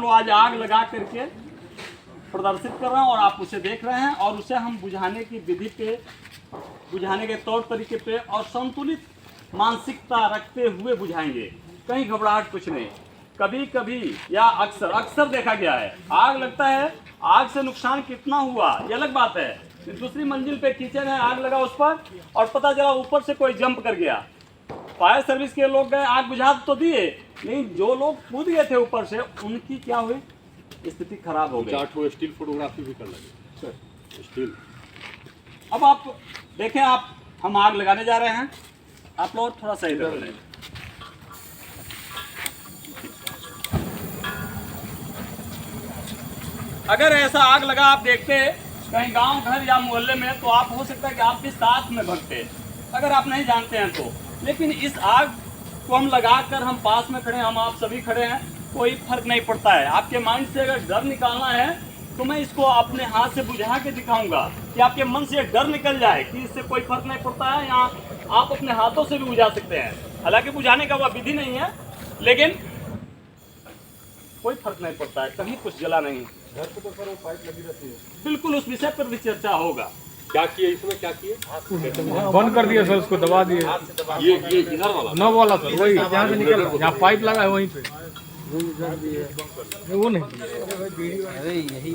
लोग आज आग लगा करके प्रदर्शित कर रहे हैं और आप उसे देख रहे हैं और उसे हम बुझाने की विधि पे, बुझाने के तौर तरीके पे और संतुलित मानसिकता रखते हुए बुझाएंगे। कहीं घबराहट कुछ नहीं। कभी कभी या अक्सर अक्सर देखा गया है आग लगता है, आग से नुकसान कितना हुआ ये अलग बात है। दूसरी मंजिल पे किचन है, आग लगा उस पर और पता चला ऊपर से कोई जंप कर गया। फायर सर्विस के लोग गए, आग बुझा तो दिए, लेकिन जो लोग कूद गए थे ऊपर से उनकी क्या हुई, स्थिति खराब हो गई। 4 स्टिल फोटोग्राफी भी कर लगे स्टिल। अब आप देखें, हम आग लगाने जा रहे हैं, आप लोग थोड़ा सही इधर लें। अगर ऐसा आग लगा आप देखते कहीं गांव घर या मोहल्ले में, तो आप हो सकता है कि आप भी साथ में भगते, अगर आप नहीं जानते हैं तो। लेकिन इस आग को हम लगाकर हम पास में खड़े हैं, हम आप सभी खड़े हैं, कोई फर्क नहीं पड़ता है। आपके माइंड से अगर डर निकालना है तो मैं इसको अपने हाथ से बुझा के दिखाऊंगा कि आपके मन से डर निकल जाए कि इससे कोई फर्क नहीं पड़ता है। यहाँ आप अपने हाथों से भी बुझा सकते हैं, हालांकि बुझाने का वह विधि नहीं है, लेकिन कोई फर्क नहीं पड़ता है, कहीं कुछ जला नहीं। घर पे तो सर वो पाइप लगी रहती है। बिल्कुल, उस विषय पर भी चर्चा होगा। क्या किए इसमें, क्या किए? बंद कर दिया सर, उसको दबा दिए। ये इधर वाला न वाला सर, वही जहाँ से निकल रहा, जहाँ पाइप लगा है वहीं पे। वो नहीं, अरे यही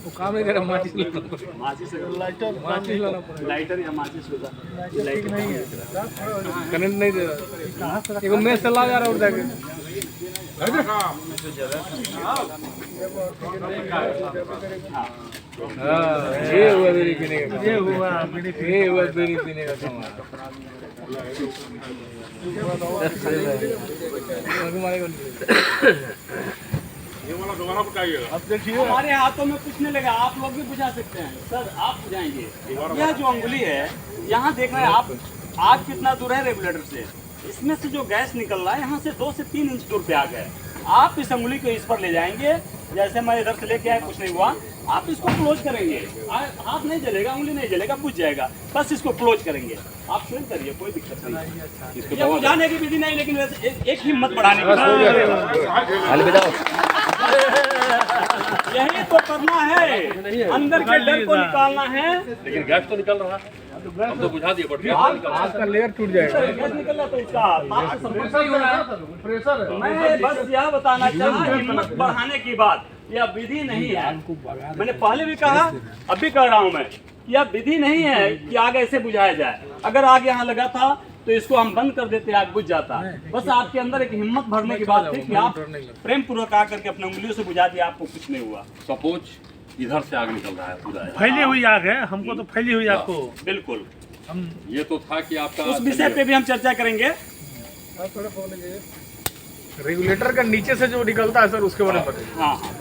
वो काम नहीं कर रहा। माचिस लाइटर या माचिस होगा, लाइटर नहीं है, करंट नहीं दे रहा। एक मैं चला जा रहा हूँ जाके। ये हुआ बीड़ी पीने का, ये हुआ बीड़ी पीने का सामान। ये वाला दोबारा बताइएगा। अब देखिए, हमारे हाथों में कुछ नहीं लगा, आप लोग भी बुझा सकते हैं। सर आप बुझाएंगे, यह जो अंगुली है यहाँ देख रहे हैं आप, आग कितना दूर है रेगुलेटर से, इसमें से जो गैस निकल रहा है यहाँ से 2 से 3 इंच दूर पे आग है। आप इस अंगुली को इस पर ले जाएंगे, जैसे मैं इधर से लेके आया, कुछ नहीं हुआ, आप इसको क्लोज करेंगे, हाथ नहीं जलेगा, उंगली नहीं जलेगा, बुझ जाएगा, बस इसको क्लोज करेंगे। आप स्वयं करिए, कोई दिक्कत नहीं। ये बुझाने की विधि नहीं, लेकिन एक हिम्मत बढ़ाने की, यही तो करना है, अंदर के डर को निकालना है। लेकिन गैस तो निकल रहा है, हम तो बुझा दिए, बट आग का लेयर टूट जाएगा। गैस निकल रहा तो इसका ताप से संपर्क नहीं हो रहा है। मैं बस यह बताना चाहा, हिम्मत बढ़ाने की बात, यह विधि नहीं है। मैंने पहले भी कहा, अब भी कह रहा हूं मैं, कि यह विधि नहीं है कि आग ऐसे बुझाया जाए। अगर आग यहाँ लगा था तो इसको हम बंद कर देते, आग बुझ जाता। बस आपके अंदर एक हिम्मत भरने की बात थी कि आप प्रेम पूर्वक आकर के अपने उंगलियों से बुझा दिया, आपको कुछ नहीं हुआ। सपोज इधर से आग निकल रहा है पूरा, फैली हुई आग है, हमको तो फैली हुई आग को बिल्कुल, ये तो था कि आपका उस विषय पे भी हम चर्चा करेंगे। रेगुलेटर का नीचे से जो निकलता है सर, उसके बारे में बताइए। हाँ हाँ,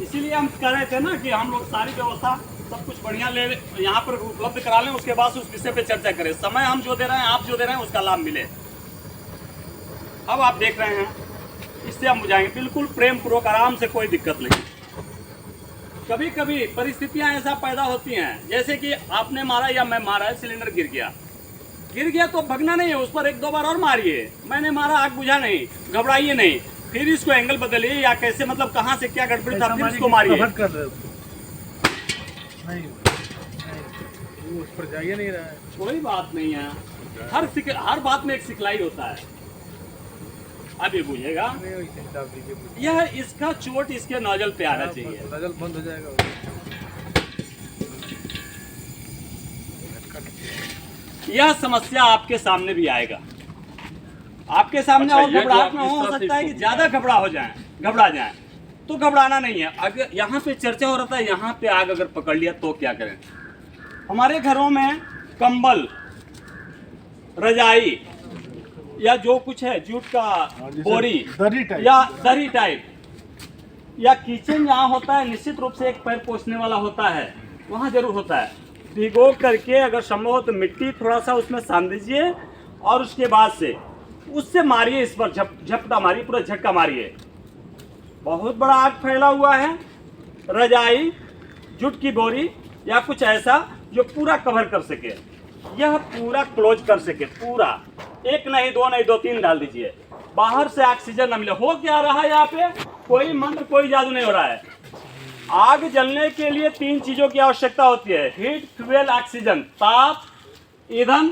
इसीलिए हम कह रहे थे ना कि हम लोग सारी व्यवस्था सब कुछ बढ़िया ले यहाँ पर उपलब्ध करा लें, उसके बाद उस विषय पे चर्चा करें। समय हम जो दे रहे हैं, आप जो दे रहे हैं, उसका लाभ मिले। अब आप देख रहे हैं, इससे हम बुझाएंगे बिल्कुल प्रेम पूर्वक, आराम से, कोई दिक्कत नहीं। कभी कभी परिस्थितियां ऐसा पैदा होती हैं, जैसे कि आपने मारा या मैं मारा है, सिलेंडर गिर गया तो भगना नहीं है, उस पर 1-2 बार और मारिए। मैंने मारा, आग बुझा नहीं, घबराइए नहीं, फिर इसको एंगल बदलिए या कैसे, मतलब कहाँ से क्या गड़बड़ी था, फिर इसको मारिए। नहीं, उस पर जाइए नहीं रहा है। कोई बात नहीं है, हर बात में एक सिखलाई होता है। अब ये बुझेगा, यह इसका चोट इसके नोजल पे आना चाहिए, नजल बंद हो जाएगा। यह समस्या आपके सामने भी आएगा, आपके सामने। और घबराहट में हो सकता है कि ज्यादा घबरा जाए, तो घबराना नहीं है। अगर यहाँ पे चर्चा हो रहा था, यहाँ पे आग अगर पकड़ लिया तो क्या करें। हमारे घरों में कंबल, रजाई या जो कुछ है, जूट का बोरी या दरी टाइप, या किचन जहाँ होता है, निश्चित रूप से एक पैर पोंछने वाला होता है, वहाँ जरूर होता है। भिगो करके अगर संभव हो तो मिट्टी थोड़ा सा उसमें सान दीजिए और उसके बाद से उससे मारिए, इस पर झपटा मारिए, पूरा झटका मारिए। बहुत बड़ा आग फैला हुआ है, रजाई, जूट की बोरी या कुछ ऐसा जो पूरा कवर कर सके, यह पूरा क्लोज कर सके, पूरा, 1 नहीं 2 नहीं 2-3 डाल दीजिए। बाहर से ऑक्सीजन न मिले। हो क्या रहा है यहाँ पे, कोई मंत्र कोई जादू नहीं हो रहा है। आग जलने के लिए 3 चीजों की आवश्यकता होती है, हीट, फ्यूल, ऑक्सीजन। ताप, ईंधन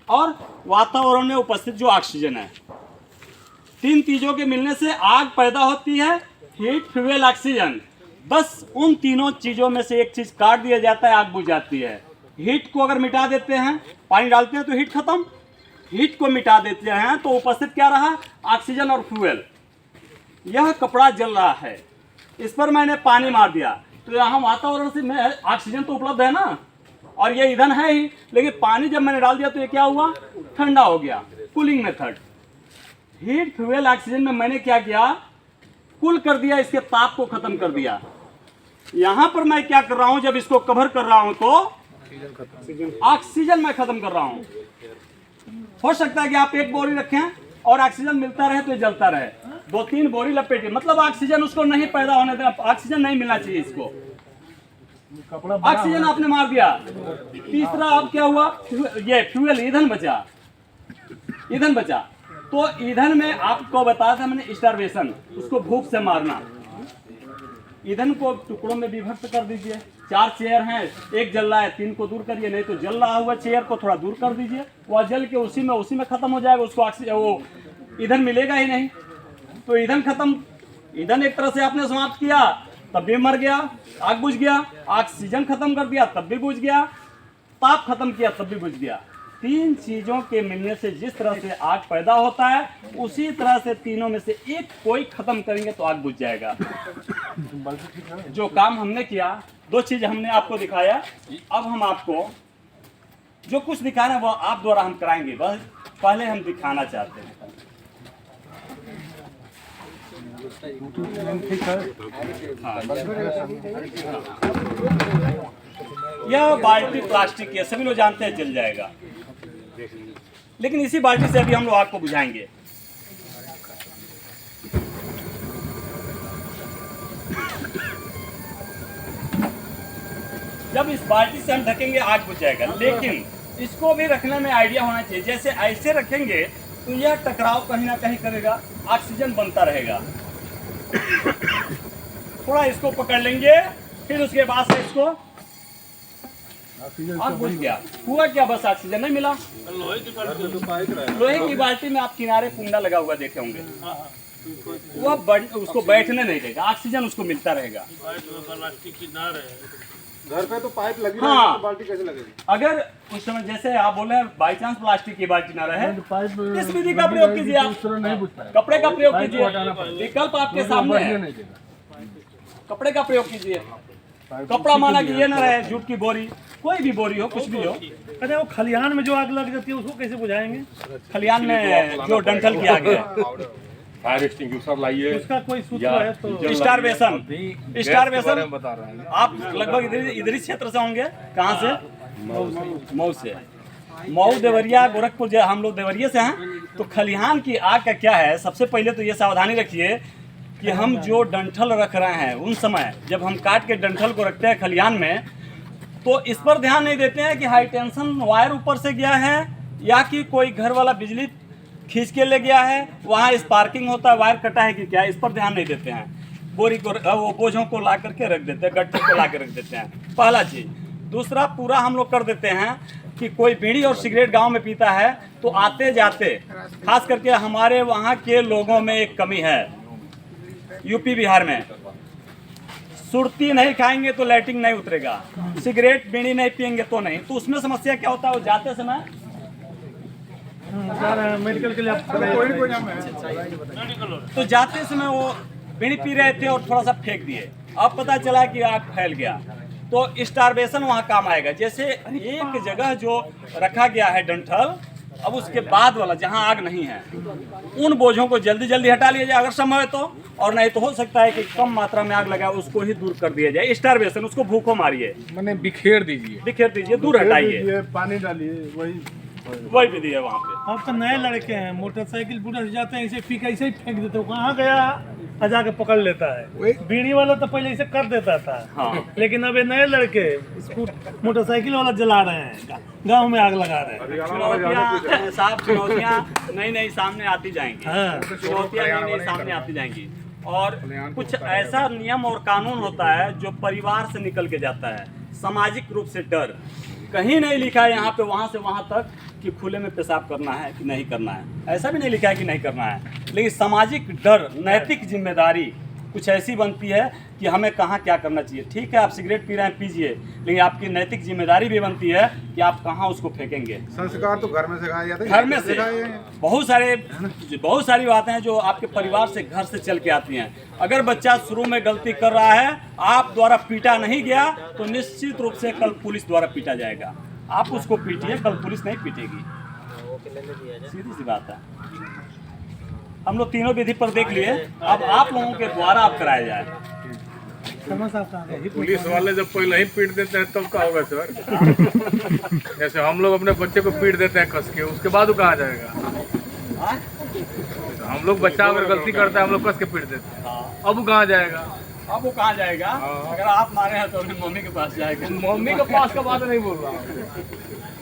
और वातावरण में उपस्थित जो ऑक्सीजन है, 3 चीजों के मिलने से आग पैदा होती है, हीट, फ्यूल, ऑक्सीजन। बस उन तीनों चीजों में से एक चीज काट दिया जाता है, आग बुझ जाती है। हीट को अगर मिटा देते हैं, पानी डालते हैं तो हीट खत्म, हीट को मिटा देते हैं तो उपस्थित क्या रहा, ऑक्सीजन और फ्यूल। यह कपड़ा जल रहा है, इस पर मैंने पानी मार दिया तो यहाँ वातावरण से में ऑक्सीजन तो उपलब्ध है ना, और ये ईंधन है ही, लेकिन पानी जब मैंने डाल दिया तो ये क्या हुआ, ठंडा हो गया, cooling method. Heat, fuel, oxygen में मैंने क्या किया, कूल कर दिया, इसके ताप को खत्म कर दिया। यहाँ पर मैं क्या कर रहा हूँ, जब इसको कवर कर रहा हूँ तो ऑक्सीजन मैं खत्म कर रहा हूँ। हो सकता है कि आप 1 बोरी रखें और ऑक्सीजन मिलता रहे तो ये जलता रहे, 2-3 बोरी लपेटे, मतलब ऑक्सीजन उसको नहीं पैदा होने देना, ऑक्सीजन नहीं मिलना चाहिए इसको। ऑक्सीजन आपने मार दिया। तीसरा अब क्या हुआ, ये फ्यूल, ईंधन बचा, ईंधन बचा। तो ईंधन में आपको बताया था मैंने, स्टार्वेशन, उसको भूख से मारना। ईंधन को टुकड़ों में विभक्त कर दीजिए। 4 चेयर हैं, 1 जल रहा है, 3 को दूर करिए, नहीं तो जल रहा हुआ चेयर को थोड़ा दूर कर दीजिए, वह जल के उसी में खत्म हो जाएगा, उसको वो ईंधन मिलेगा ही नहीं। तो ईंधन खत्म, ईंधन एक तरह से आपने समाप्त किया, तब भी मर गया, आग बुझ गया। ऑक्सीजन खत्म कर दिया तब भी बुझ गया, ताप खत्म किया तब भी बुझ गया। 3 चीजों के मिलने से जिस तरह से आग पैदा होता है, उसी तरह से तीनों में से एक कोई खत्म करेंगे तो आग बुझ जाएगा। जो काम हमने किया, 2 चीज हमने आपको दिखाया, अब हम आपको जो कुछ दिखा रहे हैं वो आप द्वारा हम कराएंगे, बस पहले हम दिखाना चाहते हैं। यह बाल्टी प्लास्टिक की है, सभी लोग जानते हैं, जल जाएगा, लेकिन इसी बाल्टी से अभी हम लोग आग को बुझाएंगे। जब इस बाल्टी से हम ढकेंगे आग बुझ जाएगा, लेकिन इसको भी रखने में आइडिया होना चाहिए। जैसे ऐसे रखेंगे तो यह टकराव कहीं ना कहीं करेगा, ऑक्सीजन बनता रहेगा। थोड़ा इसको पकड़ लेंगे, फिर उसके बाद से इसको आग बुझ गया। हुआ क्या, बस ऑक्सीजन नहीं मिला। लोहे की बाल्टी में आप किनारे कुंडा लगा हुआ देखे होंगे, वह उसको बैठने नहीं देगा, ऑक्सीजन उसको मिलता रहेगा। घर पे तो पाइप लगी हाँ, तो बाल्टी कैसे लगेगी? अगर उस समय जैसे आप बोले बाई चांस प्लास्टिक की बाल्टी ना रहे, इस विधि का प्रयोग कीजिए, आप कपड़े का प्रयोग कीजिए, विकल्प आपके सामने है, कपड़े का प्रयोग कीजिए। कपड़ा माना कि ये ना रहे, जूट की बोरी, कोई भी बोरी हो, कुछ भी हो। अरे वो खलिहान में जो आग लग जाती है उसको कैसे बुझाएंगे? खलिहान में जो डंठल की आग है, फायर एक्सटिंग्विशर लाइए, उसका कोई सूत्र है तो? स्टारवेशन, स्टारवेशन बता रहा है। आप लगभग इधर ही क्षेत्र से होंगे। कहाँ से? मऊ से। मऊ, देवरिया, गोरखपुर, जो हम लोग देवरिया से हैं। तो खलिहान की आग का क्या है, सबसे पहले तो ये सावधानी रखिए कि हम जो डंठल रख रहे हैं, उन समय जब हम काट के डंठल को रखते हैं खलिहान में, तो इस पर ध्यान नहीं देते हैं कि हाई टेंशन वायर ऊपर से गया है या कि कोई घर वाला बिजली खींच के ले गया है, वहाँ स्पार्किंग होता है, वायर कटा है कि क्या, इस पर ध्यान नहीं देते हैं। बोरी को, वो बोझों को ला करके रख देते हैं, गट्ठे को ला के रख देते हैं, पहला चीज़। दूसरा, पूरा हम लोग कर देते हैं कि कोई बीड़ी और सिगरेट गांव में पीता है तो आते जाते, खास करके हमारे वहाँ के लोगों में एक कमी है, यूपी बिहार में, सुरती नहीं खाएंगे तो लैट्रिन नहीं उतरेगा, सिगरेट बीड़ी नहीं पियेंगे तो नहीं। तो उसमें समस्या क्या होता है, वो जाते समय मेडिकल के लिए तो जाते समय वो बीड़ी पी रहे थे और थोड़ा सा फेंक दिए, अब पता चला कि आग फैल गया, तो स्टारवेशन वहाँ काम आएगा। जैसे एक जगह जो रखा गया है डंठल, अब उसके बाद वाला जहाँ आग नहीं है, उन बोझों को जल्दी जल्दी हटा लिया जाए अगर संभव है तो, और नहीं तो हो सकता है कि कम मात्रा में आग लगा उसको ही दूर कर दिया जाए। स्टारवेशन, उसको भूखों मारिए, मैंने बिखेर दीजिए, बिखेर दीजिए, दूर हटाइए। पानी डालिए, वही वही विधि है वहाँ पे। अब तो नए लड़के हैं, मोटरसाइकिल बुढ़ा से जाते हैं, ऐसे ही फेंक देते हो, कहाँ गया आ जाके पकड़ लेता है। बीड़ी वाला तो पहले ऐसे कर देता था, हाँ। लेकिन अब ये नए लड़के मोटरसाइकिल वाला जला रहे हैं, गांव में आग लगा रहे हैं। चुनौतियाँ साहब, चुनौतियाँ नई नई सामने आती जाएंगी। हाँ। चुनौतियाँ नई नई सामने आती जाएंगी और कुछ ऐसा नियम और कानून होता है जो परिवार से निकल के जाता है। सामाजिक रूप से डर कहीं नहीं लिखा है यहाँ पे वहाँ से वहाँ तक कि खुले में पेशाब करना है कि नहीं करना है, ऐसा भी नहीं लिखा है कि नहीं करना है। लेकिन सामाजिक डर, नैतिक जिम्मेदारी कुछ ऐसी बनती है कि हमें कहाँ क्या करना चाहिए। ठीक है, आप सिगरेट पी रहे हैं, पीजिए, लेकिन आपकी नैतिक जिम्मेदारी भी बनती है कि आप कहाँ उसको फेंकेंगे। संस्कार तो घर में सिखाया जाता है, घर में से बहुत सारी बातें हैं जो आपके परिवार से, घर से चल के आती हैं। अगर बच्चा शुरू में गलती कर रहा है, आप द्वारा पीटा नहीं गया तो निश्चित रूप से कल पुलिस द्वारा पीटा जाएगा। आप उसको पीटिए, कल पुलिस नहीं पीटेगी, सीधी सी बात है। हम लोग तीनों विधि पर देख लिए, अब आप लोगों के द्वारा आप कराया जाए। पुलिस वाले जब पहले ही पीट देते हैं तब क्या होगा सर? जैसे हम लोग अपने बच्चे को पीट देते हैं कस के, उसके बाद वो कहाँ जाएगा? हम लोग बच्चा अगर गलती करता है हम लोग कस के पीट देते हैं, अब वो कहाँ जाएगा? अब वो कहाँ जाएगा? अगर आप मारे हैं तो अपनी मम्मी के पास जाएगा। मम्मी के पास का बात नहीं बोल रहा हूँ।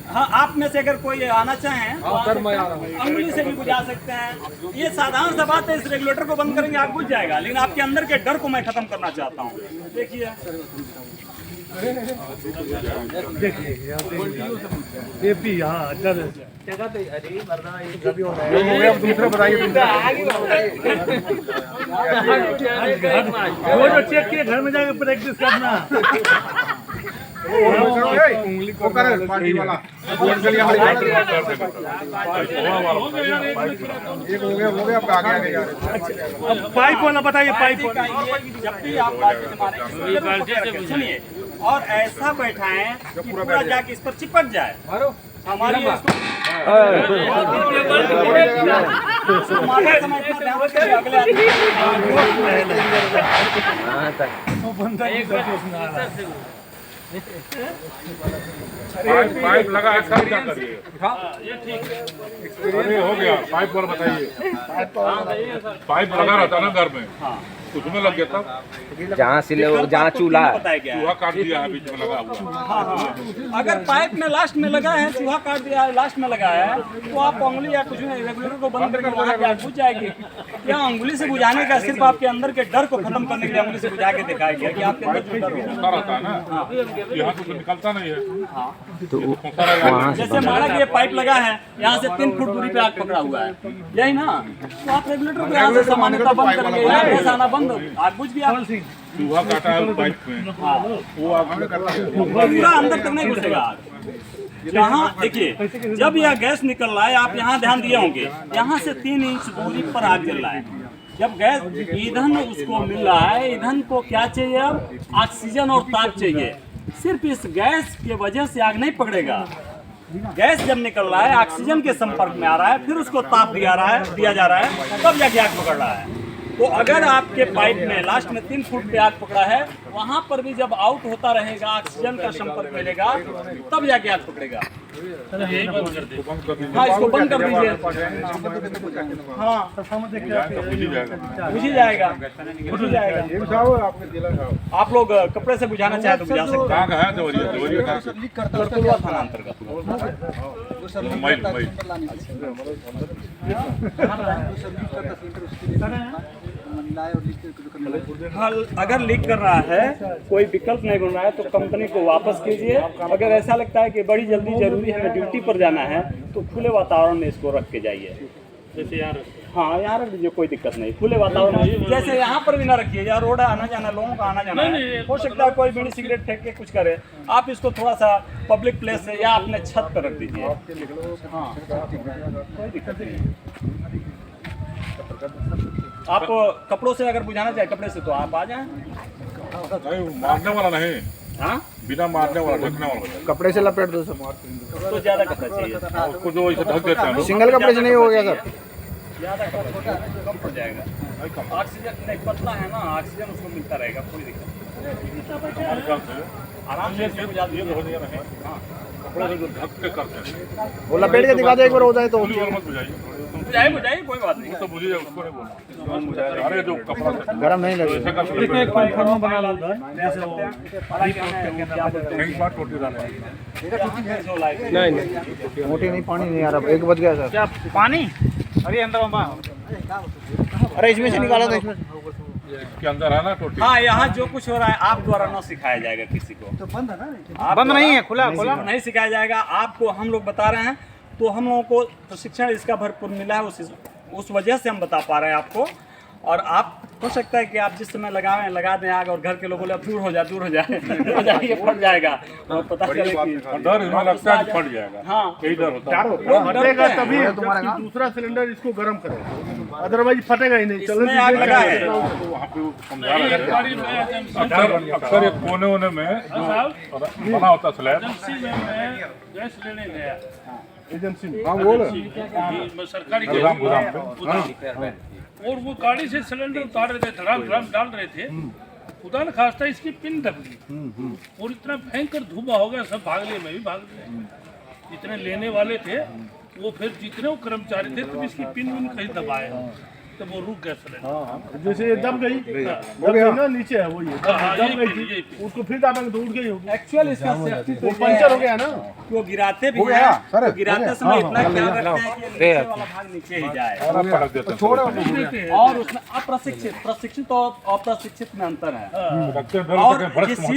हाँ, आप में से अगर कोई आना चाहें तो अंगुली से भी बुझा सकते हैं। ये साधारण सा बात है, इस रेगुलेटर को बंद करेंगे आग बुझ जाएगा। लेकिन आपके अंदर के डर को मैं खत्म करना चाहता हूँ। देखिए ये भी, हाँ डर दूसरा बताइए। वो जो चेक किए घर में जाके प्रैक्टिस करना। उंगली को करे पार्टी वाला, एक हो गया अब आगे आगे जा रहे। अब पाइप वाला बताइए, पाइप वाला। जब भी आप बाल्टी से सुनिए और ऐसा बैठाएं कि पूरा जाके इस पर चिपक जाए। हमारी पाइप लगा अच्छा क्या करिए? अरे हो गया, पाइप वाला बताइए। पाइप लगा रहता ना घर में, उसमें लग गया था, जहाँ से जहाँ चूल्हा चूहा काट दिया है बीच में लगा हुआ। अगर पाइप में लास्ट में लगा है, चूहा काट दिया है, लास्ट में लगा है, तो आप उंगली या कुछ नहीं, रेगुलेटर को बंद करके वहाँ पे आग बुझ जाएगी। क्या उंगली से बुझाने का सिर्फ आपके अंदर के डर को खत्म करने के लिए उंगली से बुझा के दिखाया गया कि आपके अंदर जो डर है। होता रहता है ना, यहाँ तो निकलता नहीं है, तो वहाँ से जैसे माना कि ये पाइप लगा है, यहाँ से 3 फुट दूरी पे आग पकड़ा हुआ है, यही ना, तो आप रेगुलेटर को यहाँ से सामान्यतः बंद करेंगे, यहाँ गैस आना बंद, आग बुझ गया। चूहा काटा है पाइप में, वो आग पूरा अंदर तक नहीं घुसेगा आग। यहाँ देखिए, जब यह गैस निकल रहा है, आप यहाँ ध्यान दिए होंगे, यहाँ से 3 इंच दूरी पर आग जल रहा है। जब गैस ईंधन उसको मिल रहा है, ईंधन को क्या चाहिए? अब ऑक्सीजन और ताप चाहिए। सिर्फ इस गैस के वजह से आग नहीं पकड़ेगा। गैस जब निकल रहा है, ऑक्सीजन के संपर्क में आ रहा है, फिर उसको ताप दिया जा रहा है, तब जाके आग पकड़ रहा है। तो अगर आपके पाइप में लास्ट में 3 फुट पे आग पकड़ा है, वहां पर भी जब आउट होता रहेगा, ऑक्सीजन का संपर्क मिलेगा, तब जाके आग पकड़ेगा। हाँ, इसको बंद कर दीजिए। हाँ, बुझ ही जाएगा। आप लोग कपड़े से बुझाना चाहे तो बुझा सकते हैं। कहाँ है जवरिया थाना अंतर्गत। अगर लीक कर रहा है, कोई विकल्प नहीं बन रहा है, तो कंपनी को वापस कीजिए। अगर ऐसा लगता है कि बड़ी जल्दी जरूरी है, ड्यूटी पर जाना है, तो खुले वातावरण में इसको रख के जाइए। जैसे यार, हाँ यहाँ रख दीजिए, कोई दिक्कत नहीं। खुले वातावरण में, जैसे यहाँ पर भी ना रखिए, यहाँ रोड आना जाना, लोगों का आना जाना है, हो सकता है कोई बीड़ी सिगरेट फेंक के कुछ करे। आप इसको थोड़ा सा पब्लिक प्लेस से या अपने छत पर रख दीजिए। हाँ, कोई दिक्कत नहीं। आप कपड़ों से अगर बुझाना चाहे कपड़े से, तो आप आ जाएं। नहीं, मारने वाला नहीं, हाँ, बिना मारने वाला, ढकने वाला। कपड़े से लपेट दो सब, तो ज्यादा कपड़ा चाहिए। उसको जो ऐसे ढक देता है, सिंगल कपड़े से नहीं हो गया सर? ज्यादा कम पड़ जाएगा। ऑक्सीजन नहीं, पतला है ना, ऑक्सीजन उसको मिलता रहेगा, कोई दिक्कत नहीं। आराम से बुझा दिए। हाँ, कपड़ा से जो ढक के करते हैं वो लपेट के दिखा दे एक बार हो जाए तो गोली वाला मत बुझाइए बुझाइए कोई बात नहीं। तो बुझिए उसको नहीं बोलना अरे जो कपड़ा से गरम नहीं लगे ऐसे कर देखो एक प्लेटफॉर्म बना लो उधर जैसे वो कहीं बार टोटी डाले मोटी नहीं पानी नहीं आ रहा एक बज गया सर क्या पानी अरे अंदर मामा अरे इसमें से निकाला था इसमें के अंदर है ना टोटी हाँ, यहाँ जो कुछ हो रहा है आप द्वारा न सिखाया जाएगा किसी को। तो बंद है ना, बंद नहीं है, खुला खुला नहीं सिखाया जाएगा आपको। हम लोग बता रहे हैं तो हम लोगों को प्रशिक्षण इसका भरपूर मिला है, उस वजह से हम बता पा रहे हैं आपको। और आप हो सकता है कि आप जिस समय लगा दें आग और घर के लोग बोले अब दूर हो जाए हो जाएगा फट जाएगा और पता चले कि डर इसमें लगता है कि फट जाएगा। हाँ, यही डर होता है। लोग डरते हैं। तभी जबकि दूसरा सिलेंडर इसको गर्म करे, अदरवाइज फटेगा ही नहीं। इसमें आग लगा है। वहाँ पे वो समझा रहे हैं अक्सर एक कोने में जो बना होता स्लैब गैस लेने गया एजेंसी में हाँ बोल सरकारी गोदाम पे और वो गाड़ी से सिलेंडर उतार रहे थे, धड़ाम धड़ाम डाल रहे थे। खुदा न खास्ता इसकी पिन दब गई और इतना भयंकर धुआं हो गया, सब भाग लिए, मैं भी भाग लिया। जितने लेने वाले थे वो फिर जितने वो कर्मचारी थे तो इसकी पिन विन कहीं दबाए तो वो रुक गया सिलेंडर। जैसे ये दब गई ना नीचे है वो, ये दब गई थी उसको फिर दाबेंगे तो उठ गई होगी। एक्चुअल इसका सेफ्टी वो पंचर हो गया ना, वो गिराते भी हैं, तो गिराते समय इतना ख्याल रखते हैं कि नीचे वाला भाग नीचे ही जाए। पटक देते हैं और उसमें अप्रशिक्षित, प्रशिक्षित और अप्रशिक्षित में अंतर है। रखते हैं और भरत जिस